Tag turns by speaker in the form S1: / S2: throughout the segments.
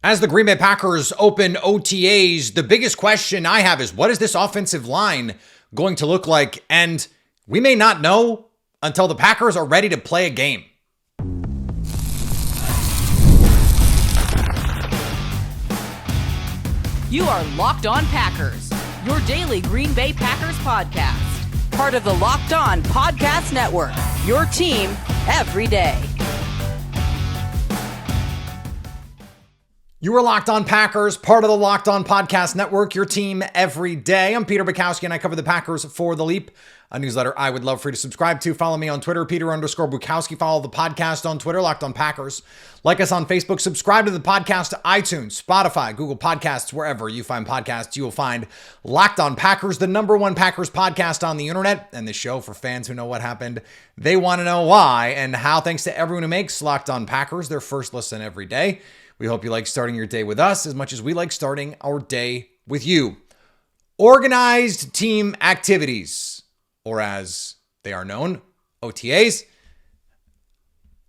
S1: As the Green Bay Packers open OTAs, the biggest question I have is, what is this offensive line going to look like? And we may not know until the Packers are ready to play a game.
S2: You are Locked On Packers, your daily Green Bay Packers podcast. Part of the Locked On Podcast Network, your team every day.
S1: You are Locked On Packers, part of the Locked On Podcast Network, your team every day. I'm Peter Bukowski, and I cover the Packers for The Leap, a newsletter I would love for you to subscribe to. Follow me on Twitter, Peter_Bukowski. Follow the podcast on Twitter, Locked On Packers. Like us on Facebook. Subscribe to the podcast to iTunes, Spotify, Google Podcasts, wherever you find podcasts. You will find Locked On Packers, the #1 Packers podcast on the internet, and the show for fans who know what happened. They want to know why and how, thanks to everyone who makes Locked On Packers their first listen every day. We hope you like starting your day with us as much as we like starting our day with you. Organized team activities, or as they are known, OTAs,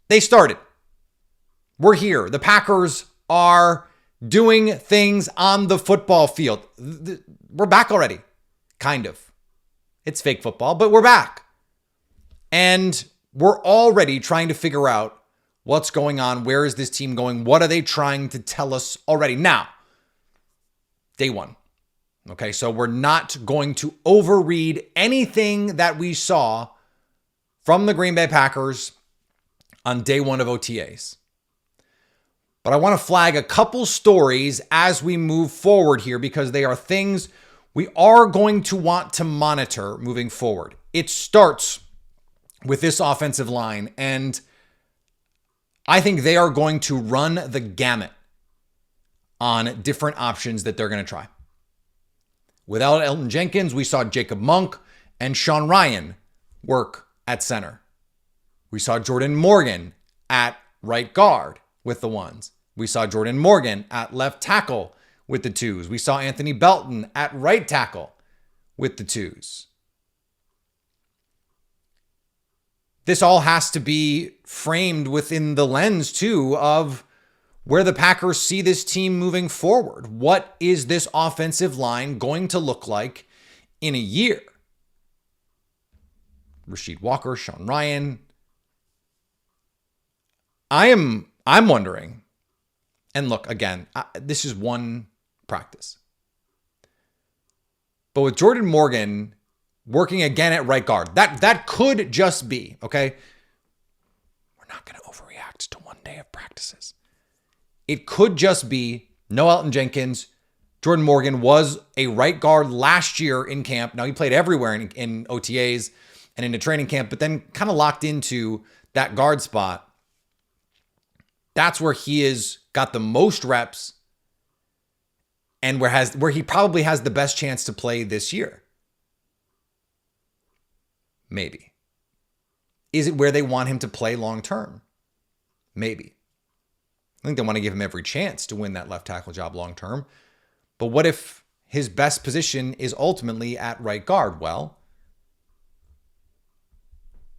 S1: they started. We're here. The Packers are doing things on the football field. We're back already, kind of. It's fake football, but we're back. And we're already trying to figure out what's going on? Where is this team going? What are they trying to tell us already? Now, day one. Okay, so we're not going to overread anything that we saw from the Green Bay Packers on day one of OTAs. But I want to flag a couple stories as we move forward here because they are things we are going to want to monitor moving forward. It starts with this offensive line, and I think they are going to run the gamut on different options that they're going to try. Without Elgton Jenkins, we saw Jacob Monk and Sean Rhyan work at center. We saw Jordan Morgan at right guard with the ones. We saw Jordan Morgan at left tackle with the twos. We saw Anthony Belton at right tackle with the twos. This all has to be framed within the lens, too, of where the Packers see this team moving forward. What is this offensive line going to look like in a year? Rasheed Walker, Sean Rhyan. I'm wondering, and look, again, this is one practice. But with Jordan Morgan working again at right guard, that could just be, okay? We're not going to overreact to one day of practices. It could just be no Elgton Jenkins. Jordan Morgan was a right guard last year in camp. Now, he played everywhere in OTAs and into training camp, but then kind of locked into that guard spot. That's where he has got the most reps and where he probably has the best chance to play this year. Maybe. Is it where they want him to play long term? Maybe. I think they want to give him every chance to win that left tackle job long term. But what if his best position is ultimately at right guard? Well,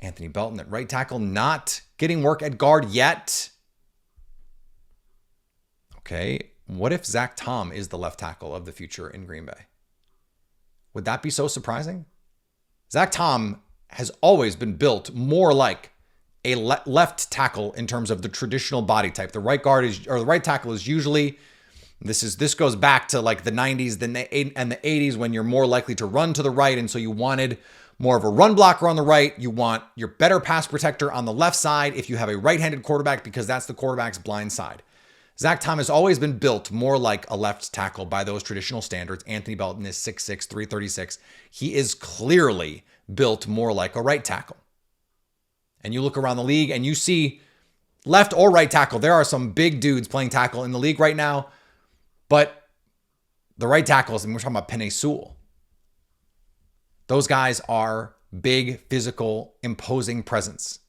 S1: Anthony Belton at right tackle, not getting work at guard yet. Okay, what if Zach Tom is the left tackle of the future in Green Bay? Would that be so surprising? Zach Tom has always been built more like a left tackle in terms of the traditional body type. The right guard the right tackle is usually, this goes back to like the 90s and the 80s when you're more likely to run to the right. And so you wanted more of a run blocker on the right. You want your better pass protector on the left side if you have a right-handed quarterback, because that's the quarterback's blind side. Zach Tom has always been built more like a left tackle by those traditional standards. Anthony Belton is 6'6", 336. He is clearly built more like a right tackle. And you look around the league and you see left or right tackle. There are some big dudes playing tackle in the league right now, but the right tackles, and we're talking about Penei Sewell. Those guys are big, physical, imposing presence.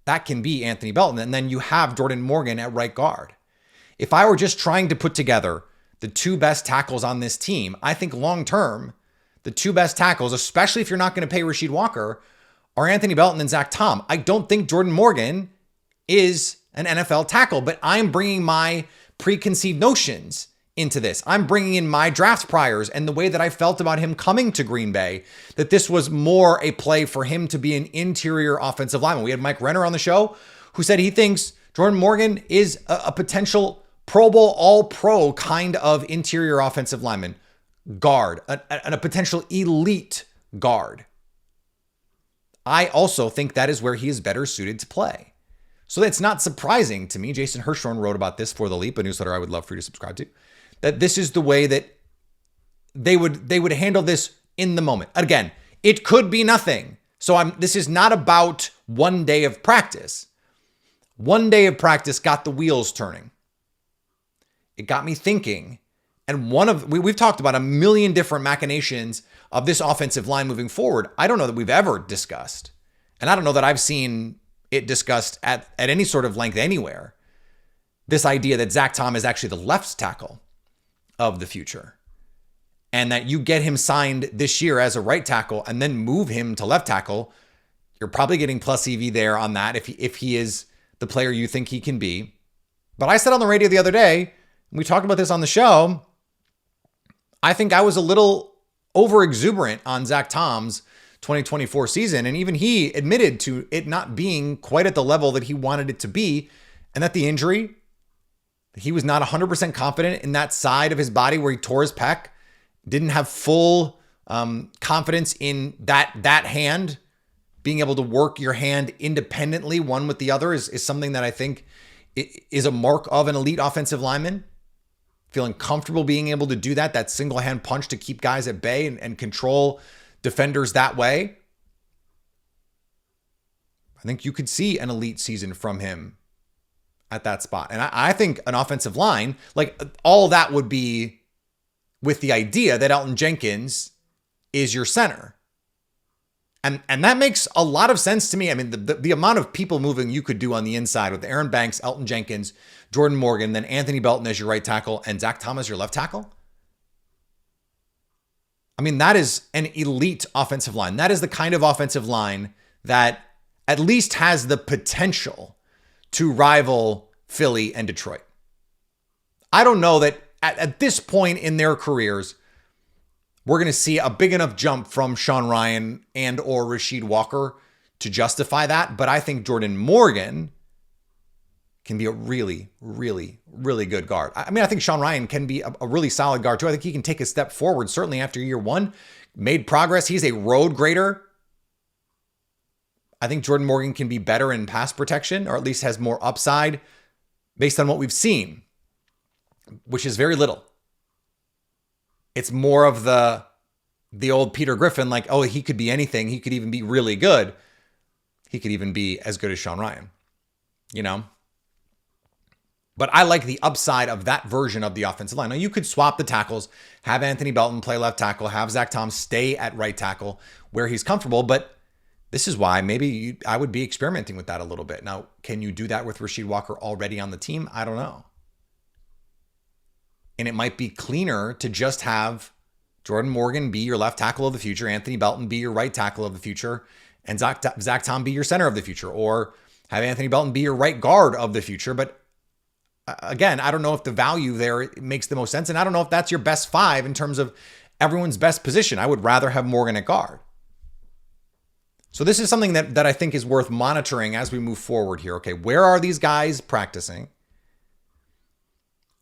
S1: That can be Anthony Belton. And then you have Jordan Morgan at right guard. If I were just trying to put together the two best tackles on this team, I think long-term, the two best tackles, especially if you're not going to pay Rasheed Walker, are Anthony Belton and Zach Tom. I don't think Jordan Morgan is an NFL tackle, but I'm bringing my preconceived notions into this. I'm bringing in my draft priors and the way that I felt about him coming to Green Bay, that this was more a play for him to be an interior offensive lineman. We had Mike Renner on the show who said he thinks Jordan Morgan is a potential Pro Bowl All-Pro kind of interior offensive lineman, guard, and a potential elite guard. I also think that is where he is better suited to play. So it's not surprising to me. Jason Hirschhorn wrote about this for The Leap, a newsletter I would love for you to subscribe to, that this is the way that they would handle this in the moment. Again, it could be nothing. So this is not about one day of practice. One day of practice got the wheels turning. It got me thinking. And we've talked about a million different machinations of this offensive line moving forward. I don't know that we've ever discussed, and I don't know that I've seen it discussed at any sort of length anywhere, this idea that Zach Tom is actually the left tackle of the future, and that you get him signed this year as a right tackle and then move him to left tackle. You're probably getting plus EV there on that if he is the player you think he can be. But I said on the radio the other day, we talked about this on the show, I think I was a little over exuberant on Zach Tom's 2024 season. And even he admitted to it not being quite at the level that he wanted it to be. And that the injury, he was not 100% confident in that side of his body where he tore his pec, didn't have full confidence in that hand. Being able to work your hand independently, one with the other, is something that I think is a mark of an elite offensive lineman. Feeling comfortable being able to do that single hand punch to keep guys at bay and control defenders that way. I think you could see an elite season from him at that spot. And I think an offensive line, like all that would be with the idea that Elgton Jenkins is your center. And that makes a lot of sense to me. I mean, the amount of people moving you could do on the inside with Aaron Banks, Elgton Jenkins, Jordan Morgan, then Anthony Belton as your right tackle, and Zach Tom as your left tackle. I mean, that is an elite offensive line. That is the kind of offensive line that at least has the potential to rival Philly and Detroit. I don't know that at this point in their careers, we're going to see a big enough jump from Sean Ryan and or Rasheed Walker to justify that. But I think Jordan Morgan can be a really, really, really good guard. I mean, I think Sean Ryan can be a really solid guard too. I think he can take a step forward, certainly after year one, made progress. He's a road grader. I think Jordan Morgan can be better in pass protection, or at least has more upside based on what we've seen, which is very little. It's more of the old Peter Griffin, like, oh, he could be anything. He could even be really good. He could even be as good as Sean Ryan, you know? But I like the upside of that version of the offensive line. Now, you could swap the tackles, have Anthony Belton play left tackle, have Zach Tom stay at right tackle where he's comfortable, but this is why maybe I would be experimenting with that a little bit. Now, can you do that with Rasheed Walker already on the team? I don't know. And it might be cleaner to just have Jordan Morgan be your left tackle of the future, Anthony Belton be your right tackle of the future, and Zach Tom be your center of the future, or have Anthony Belton be your right guard of the future. But again, I don't know if the value there makes the most sense, and I don't know if that's your best five in terms of everyone's best position. I would rather have Morgan at guard. So this is something that I think is worth monitoring as we move forward here. Okay, where are these guys practicing?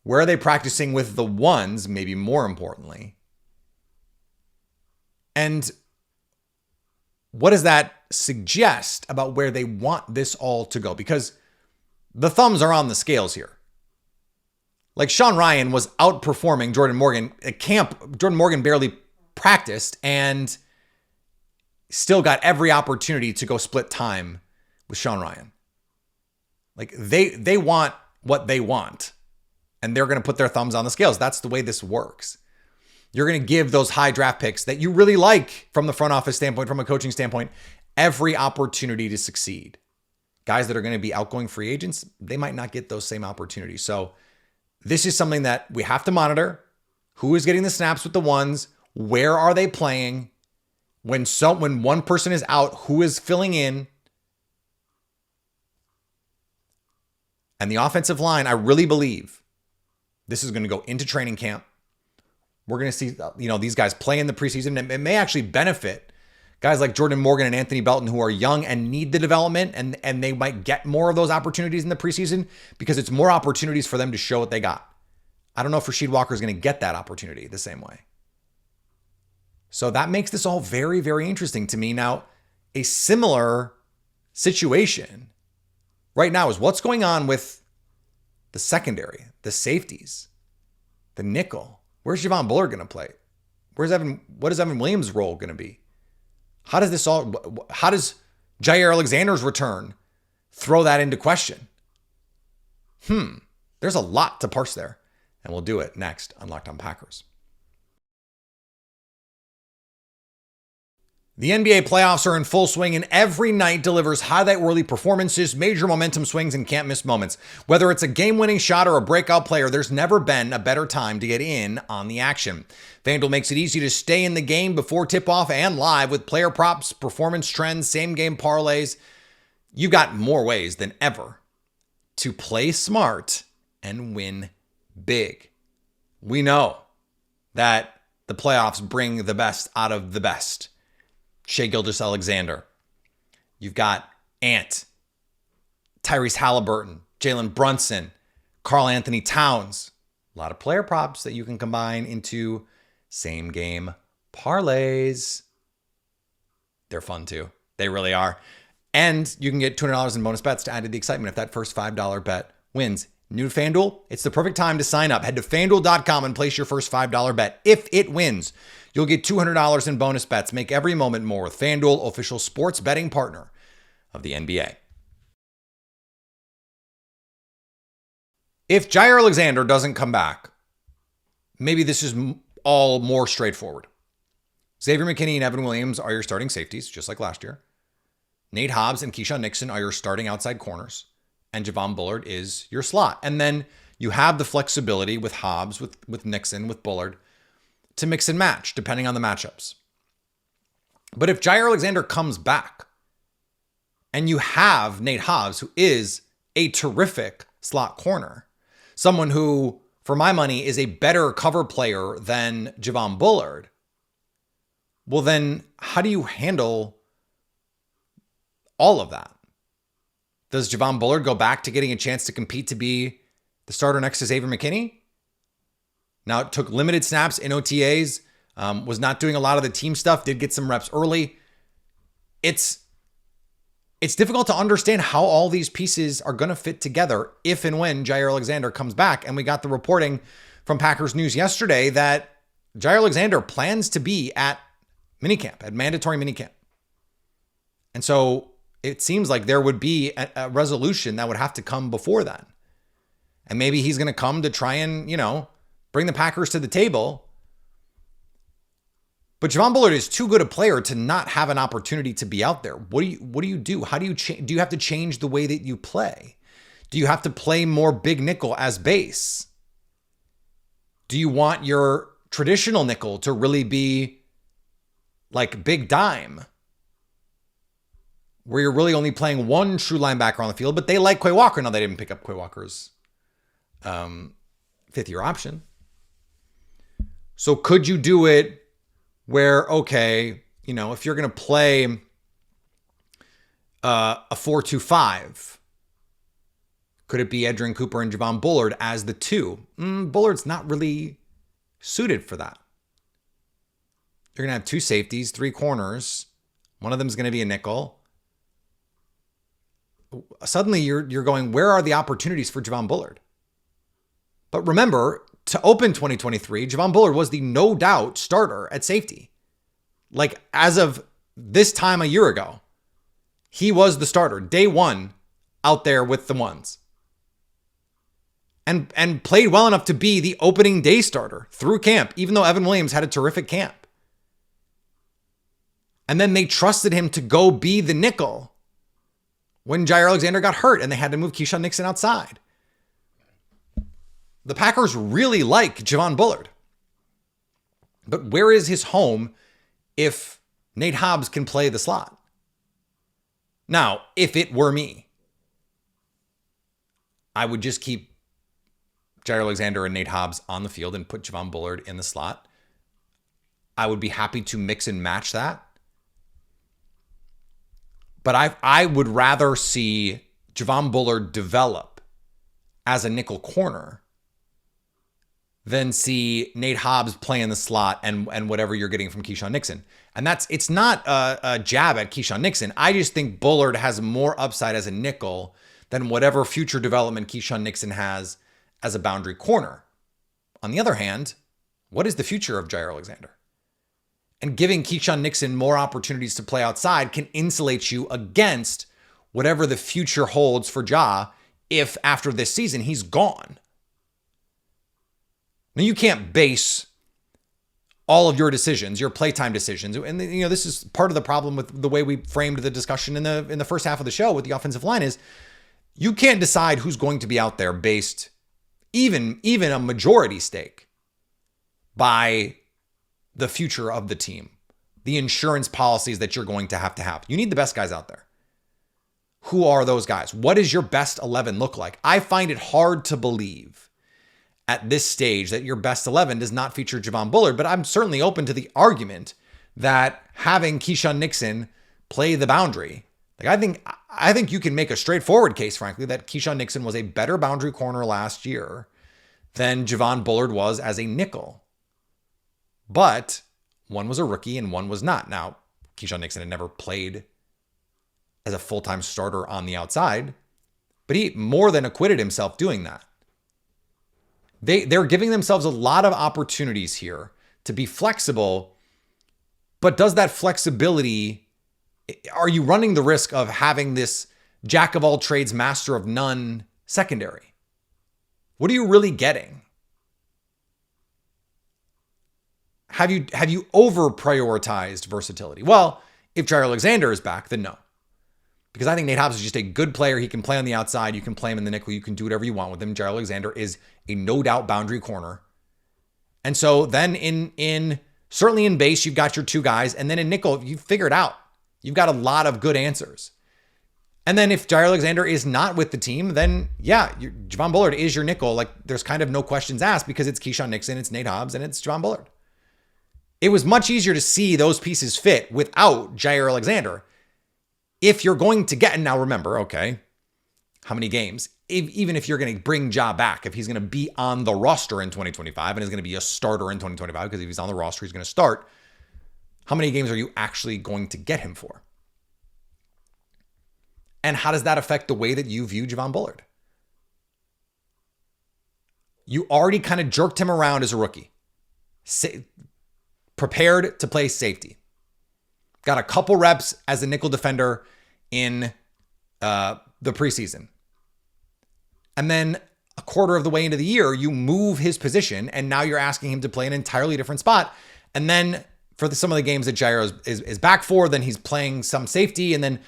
S1: Where are they practicing with the ones, maybe more importantly? And what does that suggest about where they want this all to go? Because the thumbs are on the scales here. Like Sean Ryan was outperforming Jordan Morgan at camp. Jordan Morgan barely practiced and still got every opportunity to go split time with Sean Ryan. Like they want what they want. And they're going to put their thumbs on the scales. That's the way this works. You're going to give those high draft picks that you really like from the front office standpoint, from a coaching standpoint, every opportunity to succeed. Guys that are going to be outgoing free agents, they might not get those same opportunities. So this is something that we have to monitor. Who is getting the snaps with the ones? Where are they playing? When one person is out, who is filling in? And the offensive line, I really believe, This is going to go into training camp. We're going to see, these guys play in the preseason. It may actually benefit guys like Jordan Morgan and Anthony Belton who are young and need the development, and they might get more of those opportunities in the preseason because it's more opportunities for them to show what they got. I don't know if Rasheed Walker is going to get that opportunity the same way. So that makes this all very, very interesting to me. Now, a similar situation right now is what's going on with the secondary, the safeties, the nickel. Where's Javon Bullard going to play? What is Evan Williams' role going to be? How does Jaire Alexander's return throw that into question? There's a lot to parse there, and we'll do it next on Locked On Packers. The NBA playoffs are in full swing, and every night delivers highlight-worthy performances, major momentum swings, and can't-miss moments. Whether it's a game-winning shot or a breakout player, there's never been a better time to get in on the action. FanDuel makes it easy to stay in the game before tip-off and live with player props, performance trends, same-game parlays. You've got more ways than ever to play smart and win big. We know that the playoffs bring the best out of the best. Shai Gilgeous-Alexander. You've got Ant, Tyrese Halliburton, Jalen Brunson, Karl Anthony Towns. A lot of player props that you can combine into same game parlays. They're fun too. They really are. And you can get $200 in bonus bets to add to the excitement if that first $5 bet wins. New to FanDuel, it's the perfect time to sign up. Head to FanDuel.com and place your first $5 bet. If it wins, you'll get $200 in bonus bets. Make every moment more with FanDuel, official sports betting partner of the NBA. If Jaire Alexander doesn't come back, maybe this is all more straightforward. Xavier McKinney and Evan Williams are your starting safeties, just like last year. Nate Hobbs and Keyshawn Nixon are your starting outside corners. And Javon Bullard is your slot. And then you have the flexibility with Hobbs, with Nixon, with Bullard, to mix and match, depending on the matchups. But if Jaire Alexander comes back, and you have Nate Hobbs, who is a terrific slot corner, someone who, for my money, is a better cover player than Javon Bullard, well then, how do you handle all of that? Does Javon Bullard go back to getting a chance to compete to be the starter next to Xavier McKinney? Now, it took limited snaps in OTAs, was not doing a lot of the team stuff, did get some reps early. It's difficult to understand how all these pieces are going to fit together if and when Jaire Alexander comes back. And we got the reporting from Packers News yesterday that Jaire Alexander plans to be at minicamp, at mandatory minicamp. And so it seems like there would be a resolution that would have to come before then. And maybe he's going to come to try and, bring the Packers to the table. But Javon Bullard is too good a player to not have an opportunity to be out there. What do you do? How do you do you have to change the way that you play? Do you have to play more big nickel as base? Do you want your traditional nickel to really be like big dime, where you're really only playing one true linebacker on the field, but they like Quay Walker? Now, they didn't pick up Quay Walker's fifth-year option. So could you do it where, okay, if you're going to play a 4-2-5, could it be Edgerrin Cooper and Javon Bullard as the two? Bullard's not really suited for that. You're going to have two safeties, three corners. One of them is going to be a nickel. Suddenly you're going, where are the opportunities for Javon Bullard? But remember, to open 2023, Javon Bullard was the no doubt starter at safety. Like, as of this time a year ago, he was the starter, day one, out there with the ones. And played well enough to be the opening day starter through camp, even though Evan Williams had a terrific camp. And then they trusted him to go be the nickel when Jaire Alexander got hurt and they had to move Keyshawn Nixon outside. The Packers really like Javon Bullard. But where is his home if Nate Hobbs can play the slot? Now, if it were me, I would just keep Jaire Alexander and Nate Hobbs on the field and put Javon Bullard in the slot. I would be happy to mix and match that. But I would rather see Javon Bullard develop as a nickel corner than see Nate Hobbs play in the slot and whatever you're getting from Keyshawn Nixon. And it's not a jab at Keyshawn Nixon. I just think Bullard has more upside as a nickel than whatever future development Keyshawn Nixon has as a boundary corner. On the other hand, what is the future of Jaire Alexander? And giving Keyshawn Nixon more opportunities to play outside can insulate you against whatever the future holds for Ja if after this season he's gone. Now, you can't base all of your decisions, your playtime decisions, and this is part of the problem with the way we framed the discussion in the first half of the show with the offensive line is you can't decide who's going to be out there based even a majority stake by the future of the team, the insurance policies that you're going to have. You need the best guys out there. Who are those guys? What does your best 11 look like? I find it hard to believe at this stage that your best 11 does not feature Javon Bullard, but I'm certainly open to the argument that having Keyshawn Nixon play the boundary, I think you can make a straightforward case, frankly, that Keyshawn Nixon was a better boundary corner last year than Javon Bullard was as a nickel. But one was a rookie and one was not. Now, Keyshawn Nixon had never played as a full-time starter on the outside, but he more than acquitted himself doing that. They're giving themselves a lot of opportunities here to be flexible, but does that flexibility, are you running the risk of having this jack of all trades, master of none secondary? What are you really getting? Have you over prioritized versatility? Well, if Jaire Alexander is back, then no. Because I think Nate Hobbs is just a good player. He can play on the outside. You can play him in the nickel. You can do whatever you want with him. Jaire Alexander is a no doubt boundary corner. And so then in certainly in base, you've got your two guys. And then in nickel, you figure it out. You've got a lot of good answers. And then if Jaire Alexander is not with the team, then yeah, Javon Bullard is your nickel. Like there's kind of no questions asked because it's Keyshawn Nixon, it's Nate Hobbs, and it's Javon Bullard. It was much easier to see those pieces fit without Jaire Alexander. If you're going to get, and now remember, okay, how many games? Even if you're going to bring Ja back, if he's going to be on the roster in 2025 and is going to be a starter in 2025, because if he's on the roster, he's going to start, how many games are you actually going to get him for? And how does that affect the way that you view Javon Bullard? You already kind of jerked him around as a rookie. Prepared to play safety. Got a couple reps as a nickel defender in the preseason. And then a quarter of the way into the year, you move his position, and now you're asking him to play an entirely different spot. And then for some of the games that Jaire is back for, then he's playing some safety and then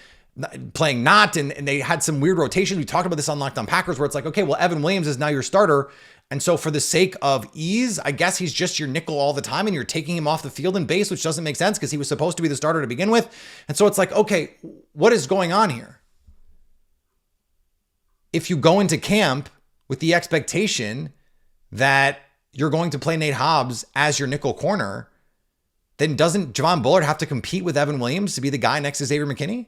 S1: playing not. And they had some weird rotations. We talked about this on Locked On Packers where it's like, okay, well, Evan Williams is now your starter. And so for the sake of ease, I guess he's just your nickel all the time and you're taking him off the field in base, which doesn't make sense because he was supposed to be the starter to begin with. And so it's like, okay, what is going on here? If you go into camp with the expectation that you're going to play Nate Hobbs as your nickel corner, then doesn't Javon Bullard have to compete with Evan Williams to be the guy next to Xavier McKinney?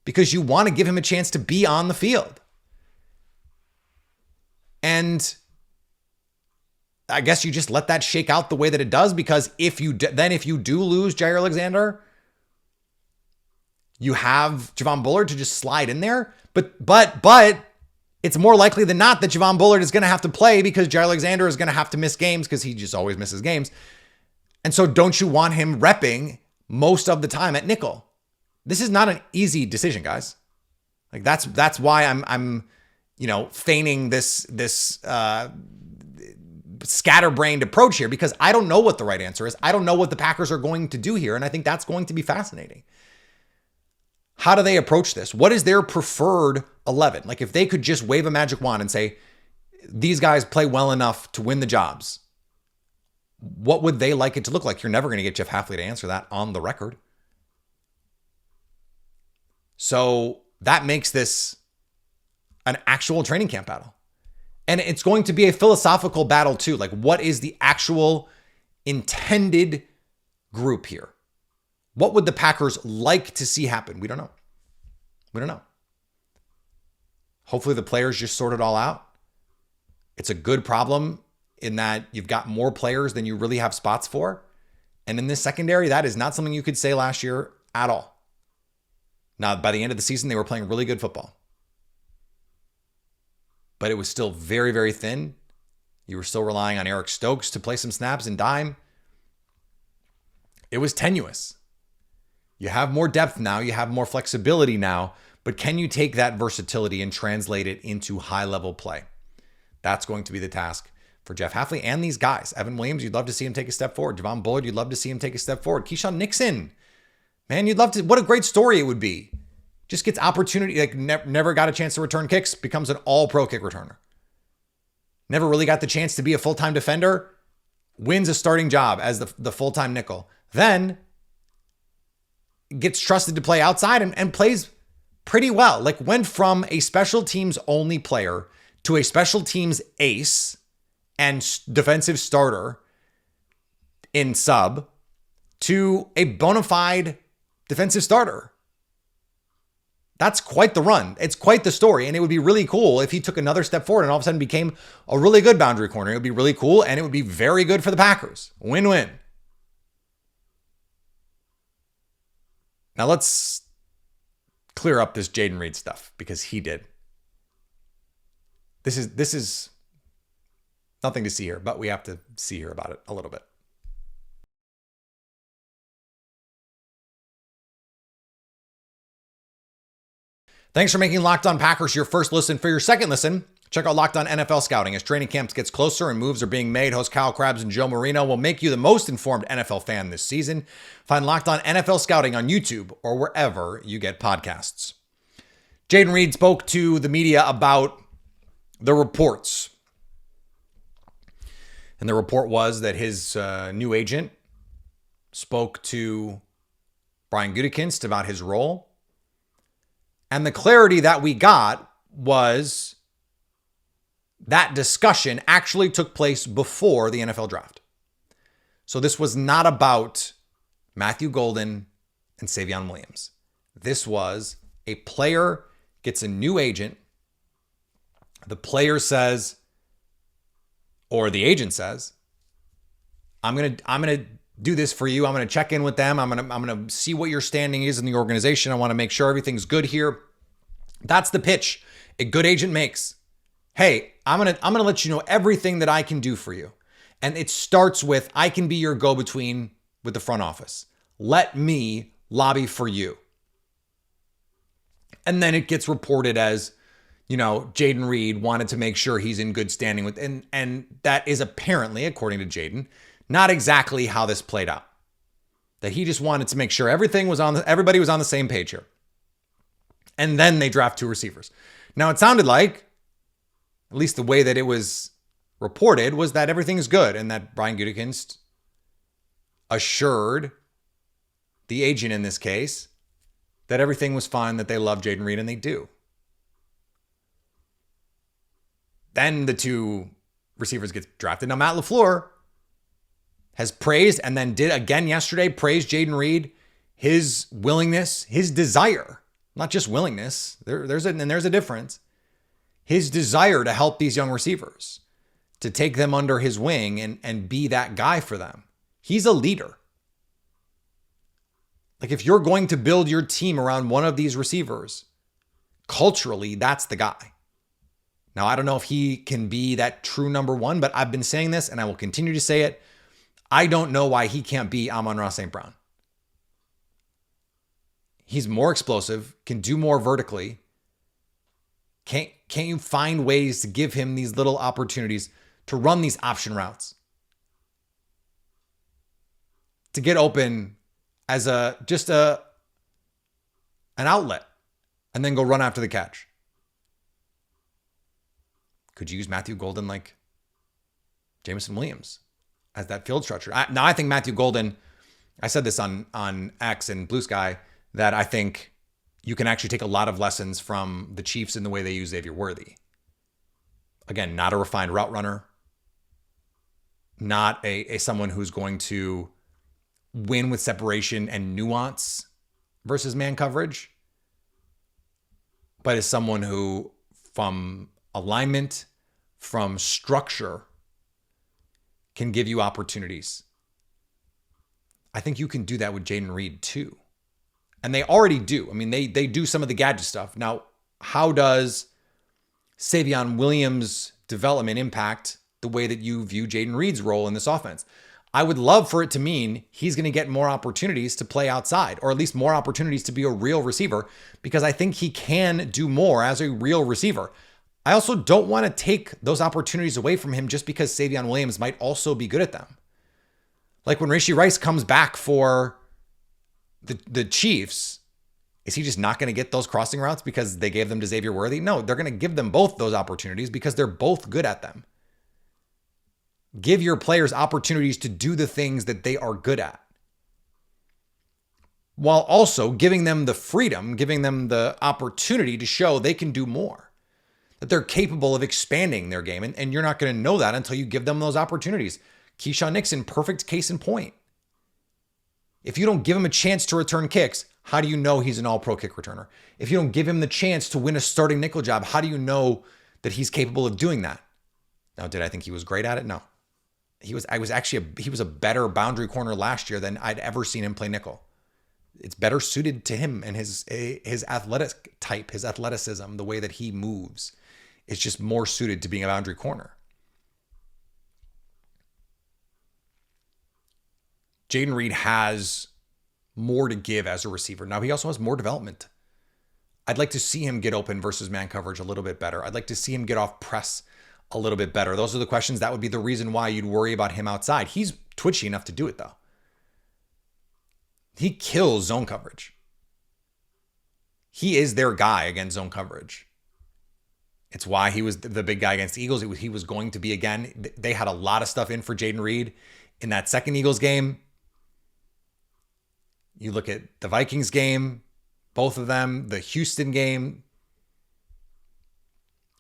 S1: Because you want to give him a chance to be on the field. And I guess you just let that shake out the way that it does, because if you do lose Jaire Alexander, you have Javon Bullard to just slide in there. But it's more likely than not that Javon Bullard is going to have to play because Jaire Alexander is going to have to miss games because he just always misses games. And so don't you want him repping most of the time at nickel? This is not an easy decision, guys. Like that's why I'm feigning this scatterbrained approach here, because I don't know what the right answer is. I don't know what the Packers are going to do here. And I think that's going to be fascinating. How do they approach this? What is their preferred 11? Like if they could just wave a magic wand and say, these guys play well enough to win the jobs, what would they like it to look like? You're never going to get Jeff Hafley to answer that on the record. So that makes this an actual training camp battle. And it's going to be a philosophical battle too. Like, what is the actual intended group here? What would the Packers like to see happen? We don't know. We don't know. Hopefully the players just sort it all out. It's a good problem in that you've got more players than you really have spots for. And in this secondary, that is not something you could say last year at all. Now, by the end of the season, they were playing really good football. But it was still very, very thin. You were still relying on Eric Stokes to play some snaps and dime. It was tenuous. You have more depth now. You have more flexibility now. But can you take that versatility and translate it into high-level play? That's going to be the task for Jeff Hafley and these guys. Evan Williams, you'd love to see him take a step forward. Javon Bullard, you'd love to see him take a step forward. Keyshawn Nixon, man, you'd love to. What a great story it would be. Just gets opportunity, like never got a chance to return kicks, becomes an all-pro kick returner. Never really got the chance to be a full-time defender, wins a starting job as the full-time nickel. Then gets trusted to play outside and plays pretty well. Like went from a special teams only player to a special teams ace and defensive starter in sub to a bona fide defensive starter. That's quite the run. It's quite the story. And it would be really cool if he took another step forward and all of a sudden became a really good boundary corner. It would be really cool and it would be very good for the Packers. Win-win. Now let's clear up this Jaden Reed stuff because he did. This is nothing to see here, but we have to see here about it a little bit. Thanks for making Locked On Packers your first listen. For your second listen, check out Locked On NFL Scouting. As training camps gets closer and moves are being made, host Kyle Krabs and Joe Marino will make you the most informed NFL fan this season. Find Locked On NFL Scouting on YouTube or wherever you get podcasts. Jaden Reed spoke to the media about the reports. And the report was that his new agent spoke to Brian Gutekunst about his role. And the clarity that we got was that discussion actually took place before the NFL draft. So this was not about Matthew Golden and Savion Williams. This was a player gets a new agent. The player says, or the agent says, I'm gonna do this for you. I'm going to check in with them. I'm going to see what your standing is in the organization. I want to make sure everything's good here. That's the pitch a good agent makes. Hey, I'm going to let you know everything that I can do for you. And it starts with, I can be your go-between with the front office. Let me lobby for you. And then it gets reported as, Jaden Reed wanted to make sure he's in good standing with, and that is apparently, according to Jaden, not exactly how this played out. That he just wanted to make sure everybody was on the same page here. And then they draft two receivers. Now it sounded like, at least the way that it was reported, was that everything is good and that Brian Gutekunst assured the agent in this case that everything was fine, that they love Jaden Reed, and they do. Then the two receivers get drafted. Now Matt LaFleur has praised, and then did again yesterday, praised Jaden Reed, his willingness, his desire, not just willingness. There's a difference. His desire to help these young receivers, to take them under his wing and be that guy for them. He's a leader. Like if you're going to build your team around one of these receivers, culturally, that's the guy. Now, I don't know if he can be that true number one, but I've been saying this and I will continue to say it. I don't know why he can't be Amon-Ra St. Brown. He's more explosive, can do more vertically. Can't you find ways to give him these little opportunities to run these option routes? To get open as an outlet and then go run after the catch. Could you use Matthew Golden like Jameson Williams as that field stretcher? I think Matthew Golden, I said this on X and Blue Sky, that I think you can actually take a lot of lessons from the Chiefs in the way they use Xavier Worthy. Again, not a refined route runner, not a someone who's going to win with separation and nuance versus man coverage, but is someone who, from alignment, from structure, can give you opportunities. I think you can do that with Jaden Reed too. And they already do. I mean, they do some of the gadget stuff. Now, how does Savion Williams' development impact the way that you view Jaden Reed's role in this offense? I would love for it to mean he's going to get more opportunities to play outside, or at least more opportunities to be a real receiver, because I think he can do more as a real receiver. I also don't want to take those opportunities away from him just because Savion Williams might also be good at them. Like when Rashee Rice comes back for the Chiefs, is he just not going to get those crossing routes because they gave them to Xavier Worthy? No, they're going to give them both those opportunities because they're both good at them. Give your players opportunities to do the things that they are good at, while also giving them the freedom, giving them the opportunity to show they can do more, that they're capable of expanding their game. And you're not going to know that until you give them those opportunities. Keyshawn Nixon, perfect case in point. If you don't give him a chance to return kicks, how do you know he's an all-pro kick returner? If you don't give him the chance to win a starting nickel job, how do you know that he's capable of doing that? Now, did I think he was great at it? No. He was a better boundary corner last year than I'd ever seen him play nickel. It's better suited to him and his athletic type, his athleticism, the way that he moves. It's just more suited to being a boundary corner. Jaden Reed has more to give as a receiver. Now, he also has more development. I'd like to see him get open versus man coverage a little bit better. I'd like to see him get off press a little bit better. Those are the questions. That would be the reason why you'd worry about him outside. He's twitchy enough to do it, though. He kills zone coverage. He is their guy against zone coverage. It's why he was the big guy against the Eagles. He was going to be again. They had a lot of stuff in for Jaden Reed in that second Eagles game. You look at the Vikings game, both of them, the Houston game,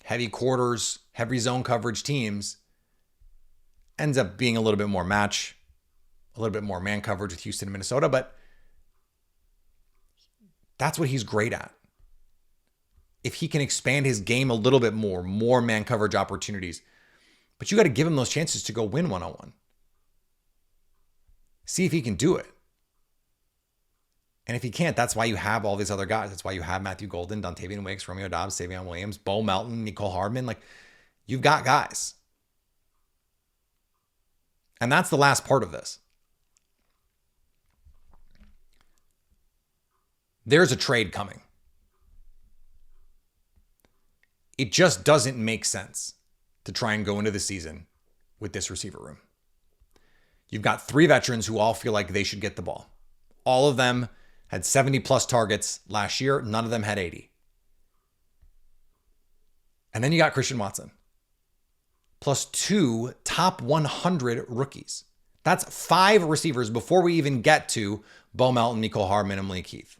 S1: heavy quarters, heavy zone coverage teams, ends up being a little bit more match, a little bit more man coverage with Houston and Minnesota, but that's what he's great at. If he can expand his game a little bit more man coverage opportunities, but you got to give him those chances to go win one-on-one. See if he can do it. And if he can't, that's why you have all these other guys. That's why you have Matthew Golden, Dontavian Wicks, Romeo Doubs, Savion Williams, Bo Melton, Nicole Hardman. Like, you've got guys. And that's the last part of this. There's a trade coming. It just doesn't make sense to try and go into the season with this receiver room. You've got 3 veterans who all feel like they should get the ball. All of them had 70 plus targets last year. None of them had 80. And then you got Christian Watson, plus 2 top 100 rookies. That's 5 receivers before we even get to Bo Melton, Nicole Hardman, and Malik Heath,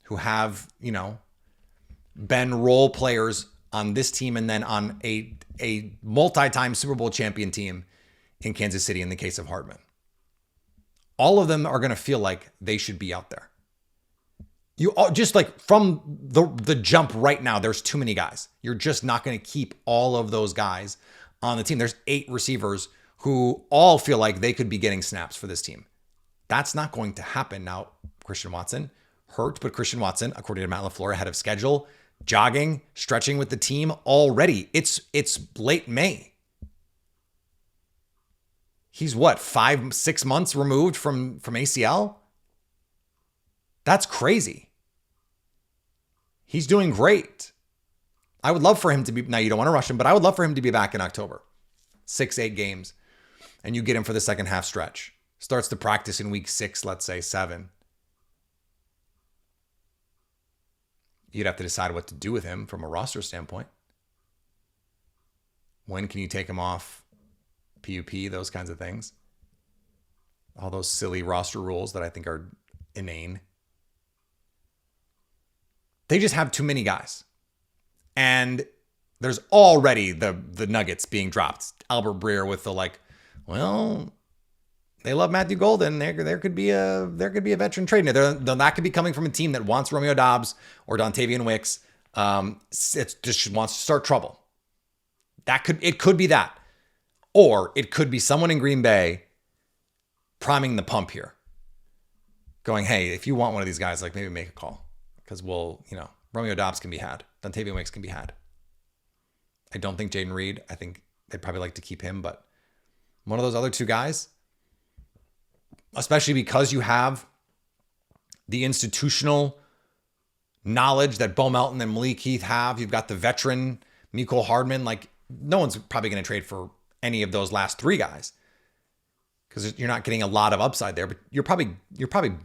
S1: who have, been role players on this team and then on a multi-time Super Bowl champion team in Kansas City in the case of Hardman. All of them are going to feel like they should be out there. You all, just like from the jump right now, there's too many guys. You're just not going to keep all of those guys on the team. There's 8 receivers who all feel like they could be getting snaps for this team. That's not going to happen. Now, Christian Watson hurt, but Christian Watson, according to Matt LaFleur, ahead of schedule, jogging, stretching with the team already. It's late May. He's 5-6 months removed from ACL? That's crazy. He's doing great. I would love for him to be, now you don't want to rush him, but I would love for him to be back in October. 6-8 games. And you get him for the second half stretch. Starts to practice in week 6, let's say 7. You'd have to decide what to do with him from a roster standpoint. When can you take him off PUP, those kinds of things. All those silly roster rules that I think are inane. They just have too many guys. And There's already the nuggets being dropped. Albert Breer with the well, they love Matthew Golden. There could be a veteran trade in there. That could be coming from a team that wants Romeo Doubs or Dontavian Wicks. It just wants to start trouble. It could be that. Or it could be someone in Green Bay priming the pump here. Going, hey, if you want one of these guys, maybe make a call. Because Romeo Doubs can be had. Dontavian Wicks can be had. I don't think Jaden Reed. I think they'd probably like to keep him. But one of those other two guys, especially because you have the institutional knowledge that Bo Melton and Malik Heath have. You've got the veteran Mecole Hardman. No one's probably going to trade for any of those last three guys because you're not getting a lot of upside there, but you're probably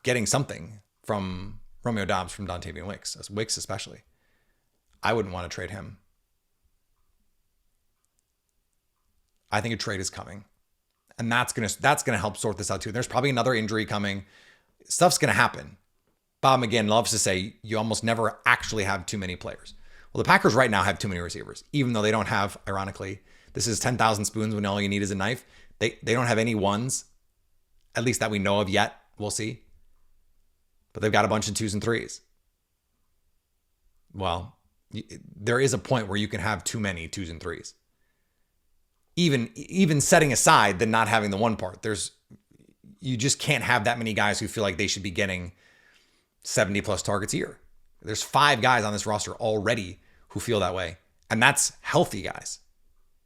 S1: getting something from Romeo Doubs, from Dontavian Wicks especially. I wouldn't want to trade him. I think a trade is coming, and that's gonna help sort this out too. There's probably another injury coming. Stuff's gonna happen. Bob McGinn loves to say you almost never actually have too many players. Well, the Packers right now have too many receivers, even though they don't have, ironically, this is 10,000 spoons when all you need is a knife. They don't have any ones, at least that we know of yet. We'll see. But they've got a bunch of 2s and 3s. Well, there is a point where you can have too many 2s and 3s. Even setting aside the not having the one part, you just can't have that many guys who feel like they should be getting 70 plus targets a year. There's 5 guys on this roster already who feel that way. And that's healthy guys.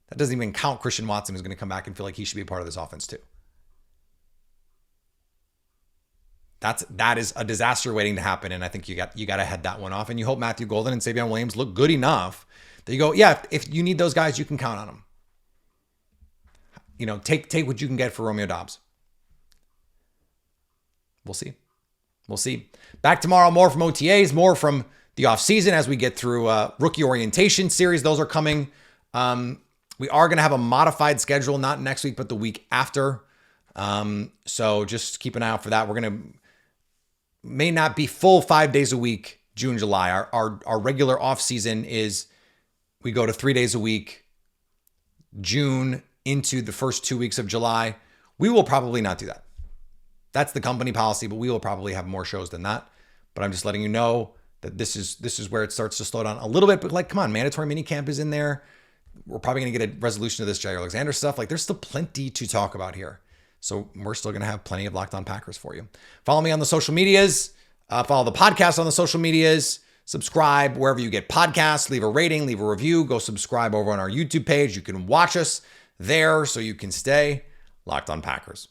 S1: That doesn't even count Christian Watson, who's going to come back and feel like he should be a part of this offense too. That is a disaster waiting to happen. And I think you got to head that one off. And you hope Matthew Golden and Savion Williams look good enough that you go, yeah, if you need those guys, you can count on them. Take what you can get for Romeo Doubs. We'll see. Back tomorrow, more from OTAs, more from the offseason as we get through rookie orientation series. Those are coming. We are going to have a modified schedule, not next week, but the week after. So just keep an eye out for that. May not be full 5 days a week, June, July. Our regular offseason is we go to 3 days a week, June into the first 2 weeks of July. We will probably not do that. That's the company policy, but we will probably have more shows than that. But I'm just letting you know that this is where it starts to slow down a little bit. But come on, mandatory minicamp is in there. We're probably going to get a resolution to this Jaire Alexander stuff. There's still plenty to talk about here. So we're still going to have plenty of Locked On Packers for you. Follow me on the social medias. Follow the podcast on the social medias. Subscribe wherever you get podcasts. Leave a rating, leave a review. Go subscribe over on our YouTube page. You can watch us there so you can stay Locked On Packers.